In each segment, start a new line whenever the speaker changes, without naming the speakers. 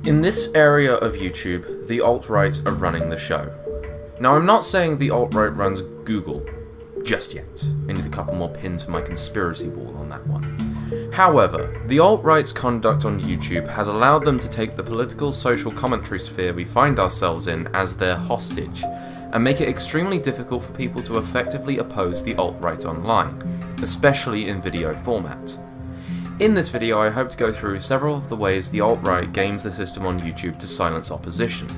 In this area of YouTube, the alt-right are running the show. Now, I'm not saying the alt-right runs Google just yet. I need a couple more pins for my conspiracy wall on that one. However, the alt-right's conduct on YouTube has allowed them to take the political social commentary sphere we find ourselves in as their hostage, and make it extremely difficult for people to effectively oppose the alt-right online, especially in video format. In this video, I hope to go through several of the ways the alt-right games the system on YouTube to silence opposition.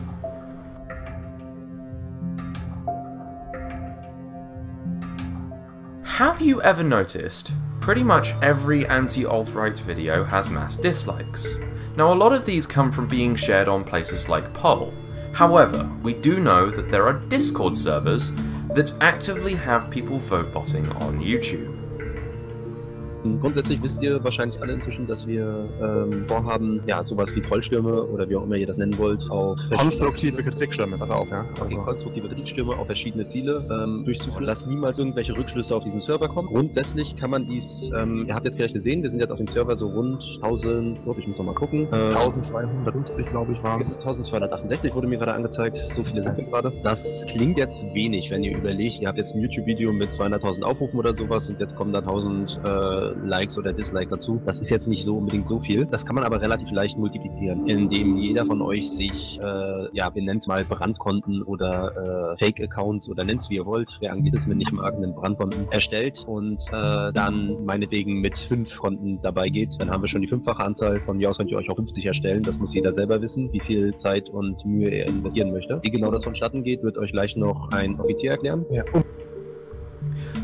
Have you ever noticed, pretty much every anti-alt-right video has mass dislikes? Now, a lot of these come from being shared on places like Poll. However, we do know that there are Discord servers that actively have people vote botting on YouTube.
Grundsätzlich wisst ihr wahrscheinlich alle inzwischen, dass wir vorhaben, ja, sowas wie Trollstürme oder wie auch immer ihr das nennen wollt, auf
konstruktive Kritikstürme, pass auf, ja.
Also konstruktive Kritikstürme auf verschiedene Ziele durchzuführen. Dass niemals irgendwelche Rückschlüsse auf diesen Server kommen. Grundsätzlich kann man dies, ihr habt jetzt gleich gesehen, wir sind jetzt auf dem Server so rund 1000, ich muss noch mal gucken.
1250, glaube ich, waren es.
1268 wurde mir gerade angezeigt, so viele sind wir gerade. Das klingt jetzt wenig, wenn ihr überlegt, ihr habt jetzt ein YouTube-Video mit 200.000 Aufrufen oder sowas und jetzt kommen da 1000 Likes oder Dislikes dazu. Das ist jetzt nicht so unbedingt so viel. Das kann man aber relativ leicht multiplizieren, indem jeder von euch sich, ja, wir nennen es mal Brandkonten oder Fake-Accounts oder nennt es wie ihr wollt, wer Anglizismen nicht mag, einen Brandkonten erstellt und dann meinetwegen mit 5 Konten dabei geht. Dann haben wir schon die 5-fache Anzahl. Von mir aus könnt ihr euch auch 50 erstellen. Das muss jeder selber wissen, wie viel Zeit und Mühe er investieren möchte. Wie genau das vonstatten geht, wird euch gleich noch ein Offizier erklären.
Ja.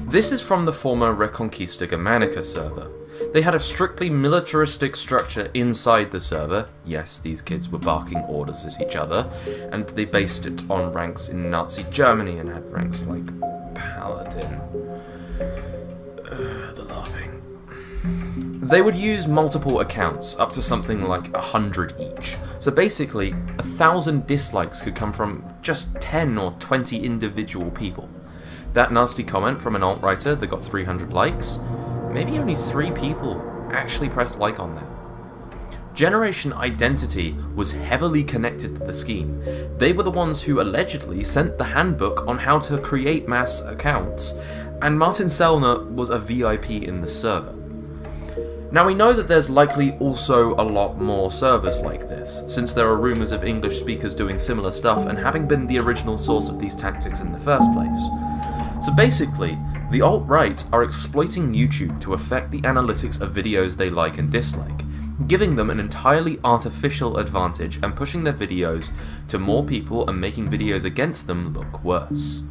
This is from the former Reconquista Germanica server. They had a strictly militaristic structure inside the server. Yes, these kids were barking orders at each other, and they based it on ranks in Nazi Germany and had ranks like Paladin. The laughing. They would use multiple accounts, up to something like 100 each. So basically, 1,000 dislikes could come from just 10 or 20 individual people. That nasty comment from an alt-writer that got 300 likes, maybe only 3 people actually pressed like on that. Generation Identity was heavily connected to the scheme. They were the ones who allegedly sent the handbook on how to create mass accounts, and Martin Sellner was a VIP in the server. Now, we know that there's likely also a lot more servers like this, since there are rumours of English speakers doing similar stuff and having been the original source of these tactics in the first place. So basically, the alt-right are exploiting YouTube to affect the analytics of videos they like and dislike, giving them an entirely artificial advantage and pushing their videos to more people and making videos against them look worse.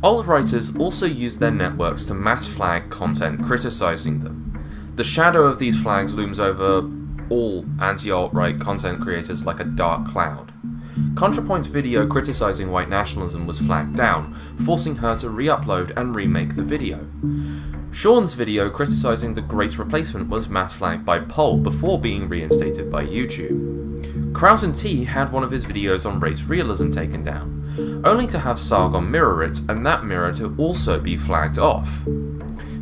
Alt-writers also use their networks to mass flag content criticizing them. The shadow of these flags looms over all anti-alt-right content creators like a dark cloud. ContraPoint's video criticizing white nationalism was flagged down, forcing her to re-upload and remake the video. Sean's video criticizing the Great Replacement was mass flagged by Poll before being reinstated by YouTube. Kraut and T had one of his videos on race realism taken down, only to have Sargon mirror it and that mirror to also be flagged off.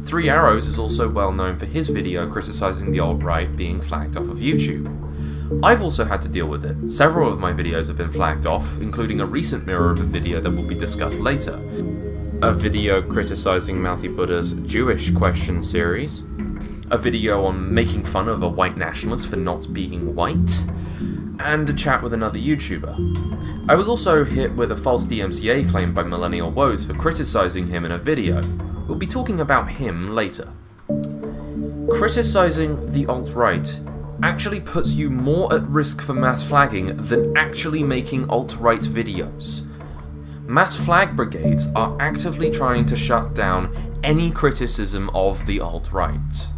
3 Arrows is also well known for his video criticising the alt-right being flagged off of YouTube. I've also had to deal with it. Several of my videos have been flagged off, including a recent mirror of a video that will be discussed later. A video criticising Mouthy Buddha's Jewish question series. A video on making fun of a white nationalist for not being white. And a chat with another YouTuber. I was also hit with a false DMCA claim by Millennial Woes for criticising him in a video. We'll be talking about him later. Criticising the alt-right actually puts you more at risk for mass flagging than actually making alt-right videos. Mass flag brigades are actively trying to shut down any criticism of the alt-right.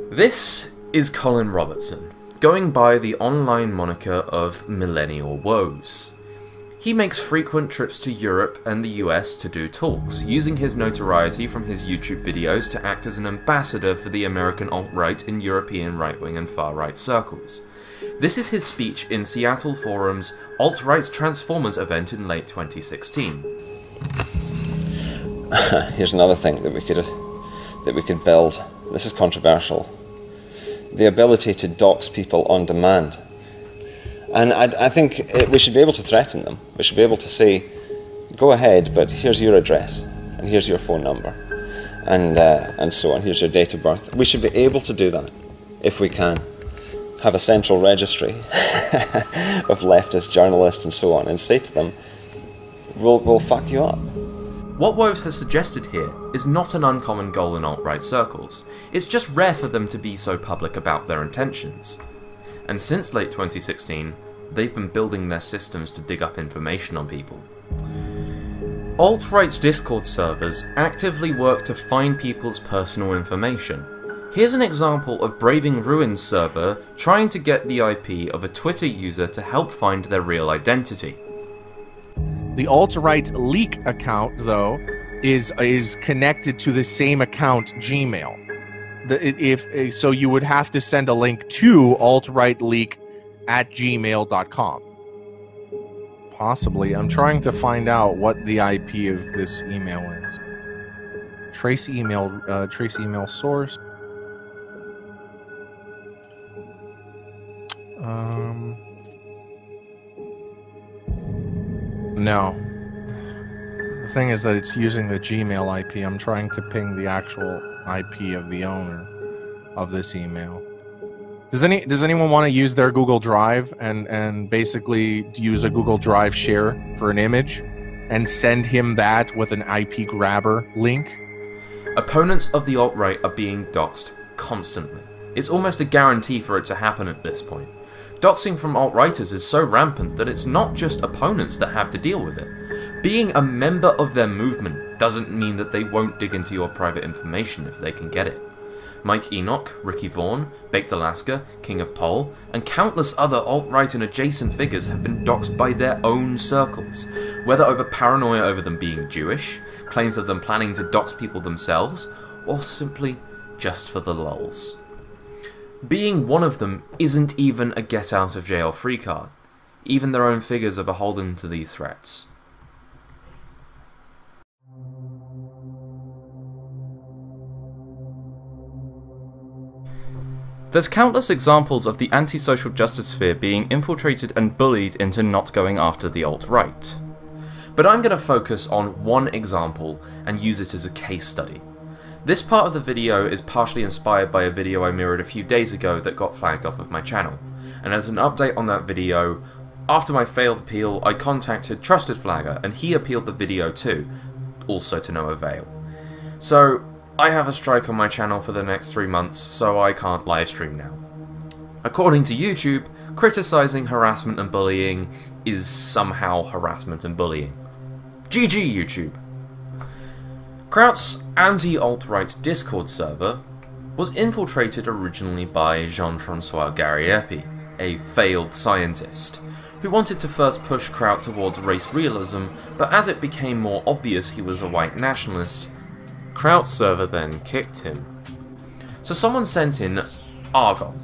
This is Colin Robertson, going by the online moniker of Millennial Woes. He makes frequent trips to Europe and the US to do talks, using his notoriety from his YouTube videos to act as an ambassador for the American alt-right in European right-wing and far-right circles. This is his speech in Seattle Forum's Alt-Right's Transformers event in late 2016.
Here's another thing that we could build. This is controversial. The ability to dox people on demand. And I think we should be able to threaten them. We should be able to say, go ahead, but here's your address, and here's your phone number, and so on. Here's your date of birth. We should be able to do that, if we can. Have a central registry of leftist journalists and so on, and say to them, we'll fuck you up.
What Woves has suggested here is not an uncommon goal in alt-right circles. It's just rare for them to be so public about their intentions. And since late 2016, they've been building their systems to dig up information on people. Alt-right's Discord servers actively work to find people's personal information. Here's an example of Braving Ruin's server trying to get the IP of a Twitter user to help find their real identity.
The alt-right leak account, though, is connected to the same account, Gmail. So you would have to send a link to altrightleak@gmail.com. Possibly. I'm trying to find out what the IP of this email is. Trace email source. No. The thing is that it's using the Gmail IP. I'm trying to ping the actual IP of the owner of this email. Does anyone want to use their Google Drive and basically use a Google Drive share for an image and send him that with an IP grabber link?
Opponents of the alt-right are being doxed constantly. It's almost a guarantee for it to happen at this point. Doxing from alt-righters is so rampant that it's not just opponents that have to deal with it. Being a member of their movement doesn't mean that they won't dig into your private information if they can get it. Mike Enoch, Ricky Vaughn, Baked Alaska, King of Pole, and countless other alt-right and adjacent figures have been doxed by their own circles, whether over paranoia over them being Jewish, claims of them planning to dox people themselves, or simply just for the lulz. Being one of them isn't even a get-out-of-jail-free card. Even their own figures are beholden to these threats. There's countless examples of the anti-social justice sphere being infiltrated and bullied into not going after the alt-right. But I'm going to focus on one example and use it as a case study. This part of the video is partially inspired by a video I mirrored a few days ago that got flagged off of my channel, and as an update on that video, after my failed appeal I contacted Trusted Flagger and he appealed the video too, also to no avail. So I have a strike on my channel for the next 3 months, so I can't livestream now. According to YouTube, criticizing harassment and bullying is somehow harassment and bullying. GG YouTube! Kraut's anti-alt-right Discord server was infiltrated originally by Jean-Francois Gariepi, a failed scientist, who wanted to first push Kraut towards race realism, but as it became more obvious he was a white nationalist, Kraut's server then kicked him. So someone sent in Argon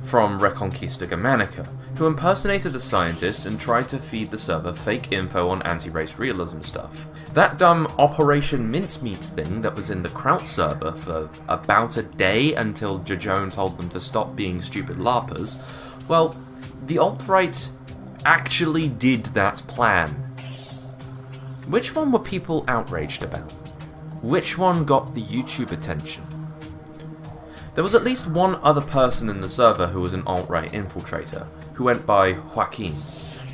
from Reconquista Germanica, who impersonated a scientist and tried to feed the server fake info on anti-race realism stuff. That dumb Operation Mincemeat thing that was in the Kraut server for about a day until Jajone told them to stop being stupid LARPers, well, the alt-right actually did that plan. Which one were people outraged about? Which one got the YouTube attention? There was at least one other person in the server who was an alt-right infiltrator, who went by Joaquin.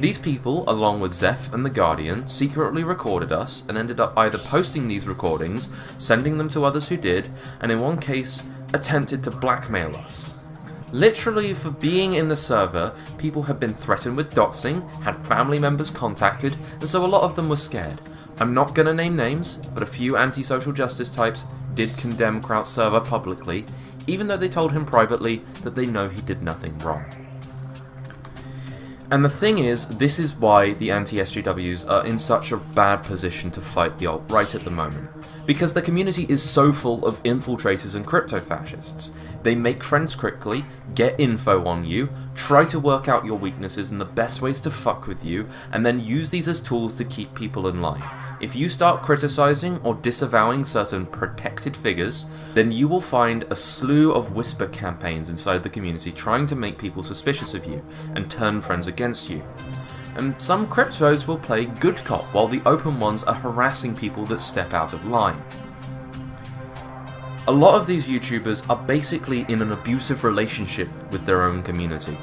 These people, along with Zeph and The Guardian, secretly recorded us and ended up either posting these recordings, sending them to others who did, and in one case, attempted to blackmail us. Literally, for being in the server, people had been threatened with doxing, had family members contacted, and so a lot of them were scared. I'm not gonna name names, but a few anti-social justice types did condemn Kraut's server publicly, even though they told him privately that they know he did nothing wrong. And the thing is, this is why the anti-SJWs are in such a bad position to fight the alt-right at the moment. because the community is so full of infiltrators and crypto-fascists. They make friends quickly, get info on you, try to work out your weaknesses and the best ways to fuck with you, and then use these as tools to keep people in line. If you start criticizing or disavowing certain protected figures, then you will find a slew of whisper campaigns inside the community trying to make people suspicious of you and turn friends against you. And some cryptos will play good cop, while the open ones are harassing people that step out of line. A lot of these YouTubers are basically in an abusive relationship with their own community.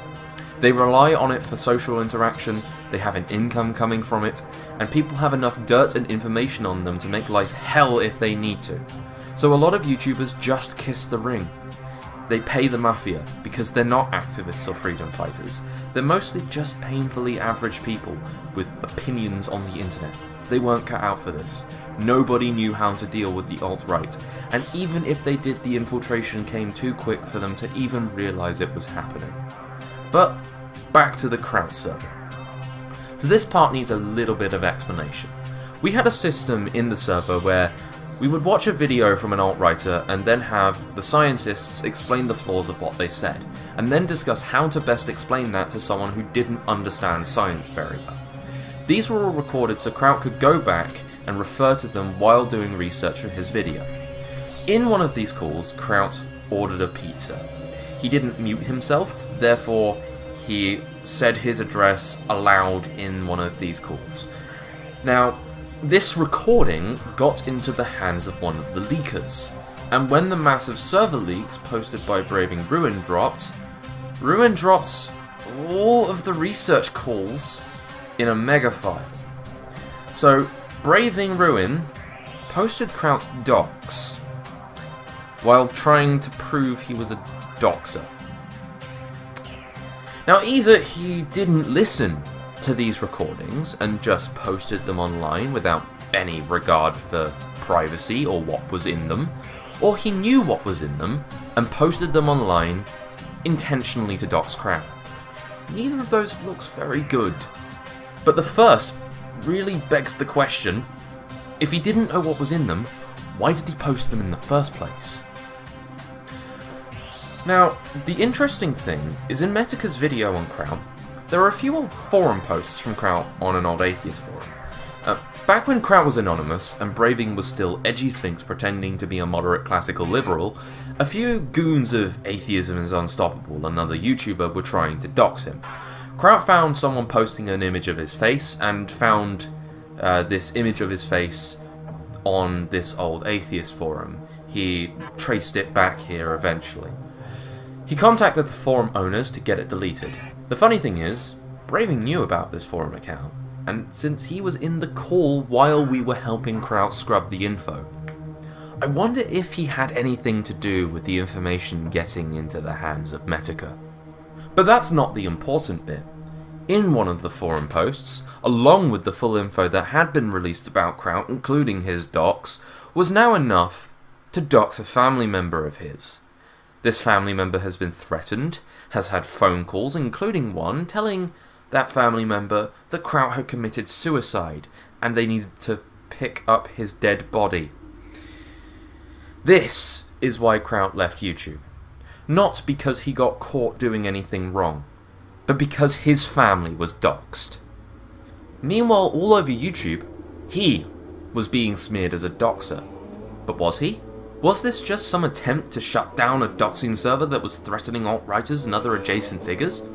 They rely on it for social interaction, they have an income coming from it, and people have enough dirt and information on them to make life hell if they need to. So a lot of YouTubers just kiss the ring. They pay the mafia, because they're not activists or freedom fighters. They're mostly just painfully average people with opinions on the internet. They weren't cut out for this. Nobody knew how to deal with the alt-right, and even if they did, the infiltration came too quick for them to even realise it was happening. But back to the Kraut server. So this part needs a little bit of explanation. We had a system in the server where we would watch a video from an alt-writer and then have the scientists explain the flaws of what they said, and then discuss how to best explain that to someone who didn't understand science very well. These were all recorded so Kraut could go back and refer to them while doing research for his video. In one of these calls, Kraut ordered a pizza. He didn't mute himself, therefore he said his address aloud in one of these calls. Now, this recording got into the hands of one of the leakers, and when the massive server leaks posted by Braving Ruin dropped all of the research calls in a mega file. So, Braving Ruin posted Kraut's docs while trying to prove he was a doxer. Now, either he didn't listen to these recordings and just posted them online without any regard for privacy or what was in them, or he knew what was in them and posted them online intentionally to dox Kraut. Neither of those looks very good. But the first really begs the question, if he didn't know what was in them, why did he post them in the first place? Now, the interesting thing is in Metica's video on Kraut, there are a few old forum posts from Kraut on an old atheist forum. Back when Kraut was anonymous and Braving was still edgy sphinx pretending to be a moderate classical liberal, a few goons of Atheism is Unstoppable, another YouTuber, were trying to dox him. Kraut found someone posting an image of his face and found this image of his face on this old atheist forum. He traced it back here eventually. He contacted the forum owners to get it deleted. The funny thing is, Braving knew about this forum account, and since he was in the call while we were helping Kraut scrub the info, I wonder if he had anything to do with the information getting into the hands of Metica. But that's not the important bit. In one of the forum posts, along with the full info that had been released about Kraut, including his docs, was now enough to dox a family member of his. This family member has been threatened, has had phone calls, including one telling that family member that Kraut had committed suicide and they needed to pick up his dead body. This is why Kraut left YouTube. Not because he got caught doing anything wrong, but because his family was doxed. Meanwhile, all over YouTube, he was being smeared as a doxer. But was he? Was this just some attempt to shut down a doxing server that was threatening alt-writers and other adjacent figures?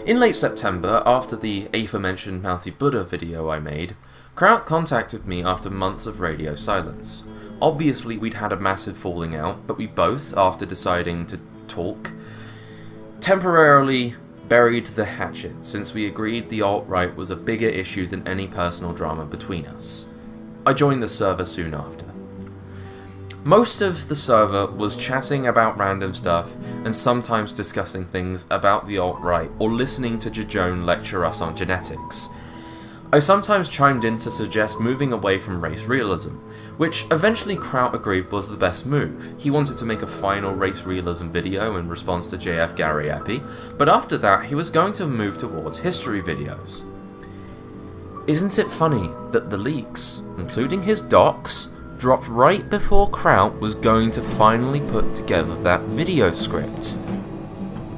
In late September, after the aforementioned Mouthy Buddha video I made, Kraut contacted me after months of radio silence. Obviously we'd had a massive falling out, but we both, after deciding to talk, temporarily buried the hatchet since we agreed the alt-right was a bigger issue than any personal drama between us. I joined the server soon after. Most of the server was chatting about random stuff and sometimes discussing things about the alt-right or listening to Jajone lecture us on genetics. I sometimes chimed in to suggest moving away from race realism, which eventually Kraut agreed was the best move. He wanted to make a final race realism video in response to JF Gary Epi, but after that he was going to move towards history videos. Isn't it funny that the leaks, including his docs, dropped right before Kraut was going to finally put together that video script.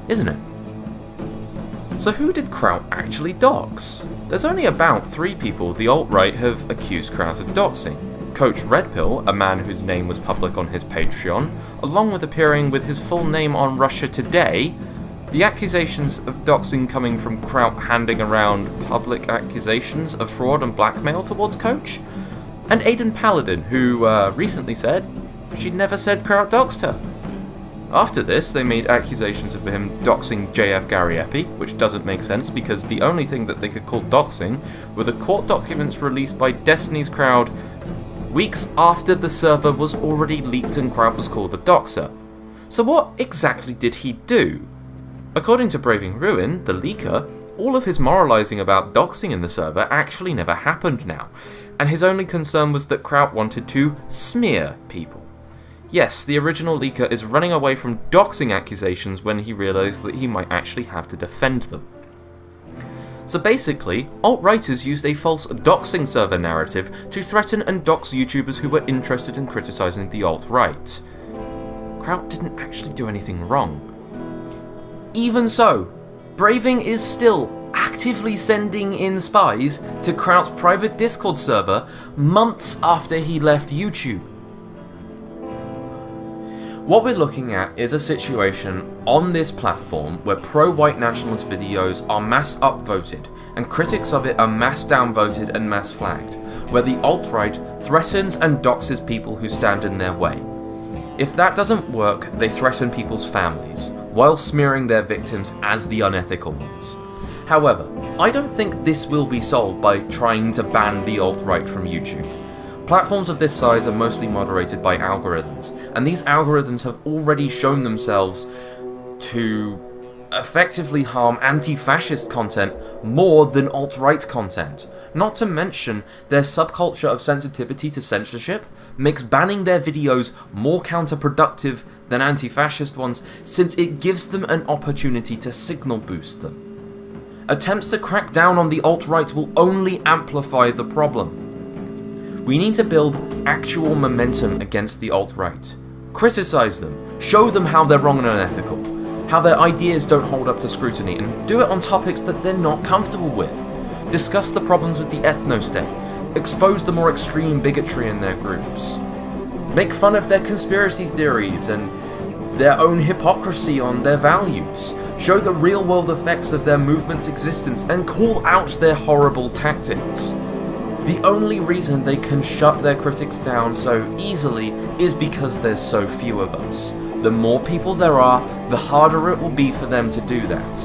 Isn't it? So who did Kraut actually dox? There's only about 3 people the alt-right have accused Kraut of doxing. Coach Redpill, a man whose name was public on his Patreon, along with appearing with his full name on Russia Today, the accusations of doxing coming from Kraut handing around public accusations of fraud and blackmail towards Coach, and Aidan Paladin, who recently said she'd never said Kraut doxed her. After this, they made accusations of him doxing JF Garriepi, which doesn't make sense because the only thing that they could call doxing were the court documents released by Destiny's Crowd weeks after the server was already leaked and Kraut was called the doxer. So what exactly did he do? According to Braving Ruin, the leaker, all of his moralizing about doxing in the server actually never happened now, and his only concern was that Kraut wanted to smear people. Yes, the original leaker is running away from doxing accusations when he realised that he might actually have to defend them. So basically, alt-righters used a false doxing server narrative to threaten and dox YouTubers who were interested in criticising the alt-right. Kraut didn't actually do anything wrong. Even so, Braving is still actively sending in spies to Kraut's private Discord server months after he left YouTube. What we're looking at is a situation on this platform where pro-white nationalist videos are mass upvoted and critics of it are mass downvoted and mass flagged, where the alt-right threatens and doxes people who stand in their way. If that doesn't work, they threaten people's families, while smearing their victims as the unethical ones. However, I don't think this will be solved by trying to ban the alt-right from YouTube. Platforms of this size are mostly moderated by algorithms, and these algorithms have already shown themselves to effectively harm anti-fascist content more than alt-right content. Not to mention, their subculture of sensitivity to censorship makes banning their videos more counterproductive than anti-fascist ones, since it gives them an opportunity to signal boost them. Attempts to crack down on the alt-right will only amplify the problem. We need to build actual momentum against the alt-right. Criticize them, show them how they're wrong and unethical, how their ideas don't hold up to scrutiny, and do it on topics that they're not comfortable with. Discuss the problems with the ethno-state, expose the more extreme bigotry in their groups. Make fun of their conspiracy theories and their own hypocrisy on their values. Show the real-world effects of their movement's existence and call out their horrible tactics. The only reason they can shut their critics down so easily is because there's so few of us. The more people there are, the harder it will be for them to do that.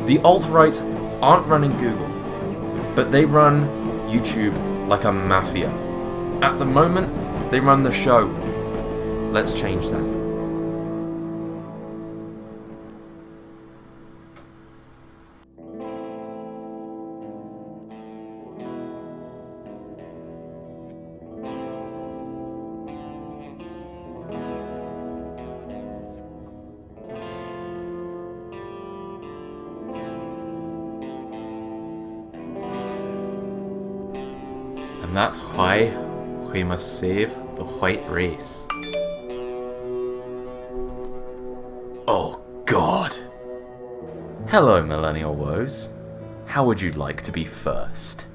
The alt-right aren't running Google, but they run YouTube like a mafia. At the moment, they run the show. Let's change that. And that's why we must save the white race. Oh God! Hello, Millennial Woes. How would you like to be first?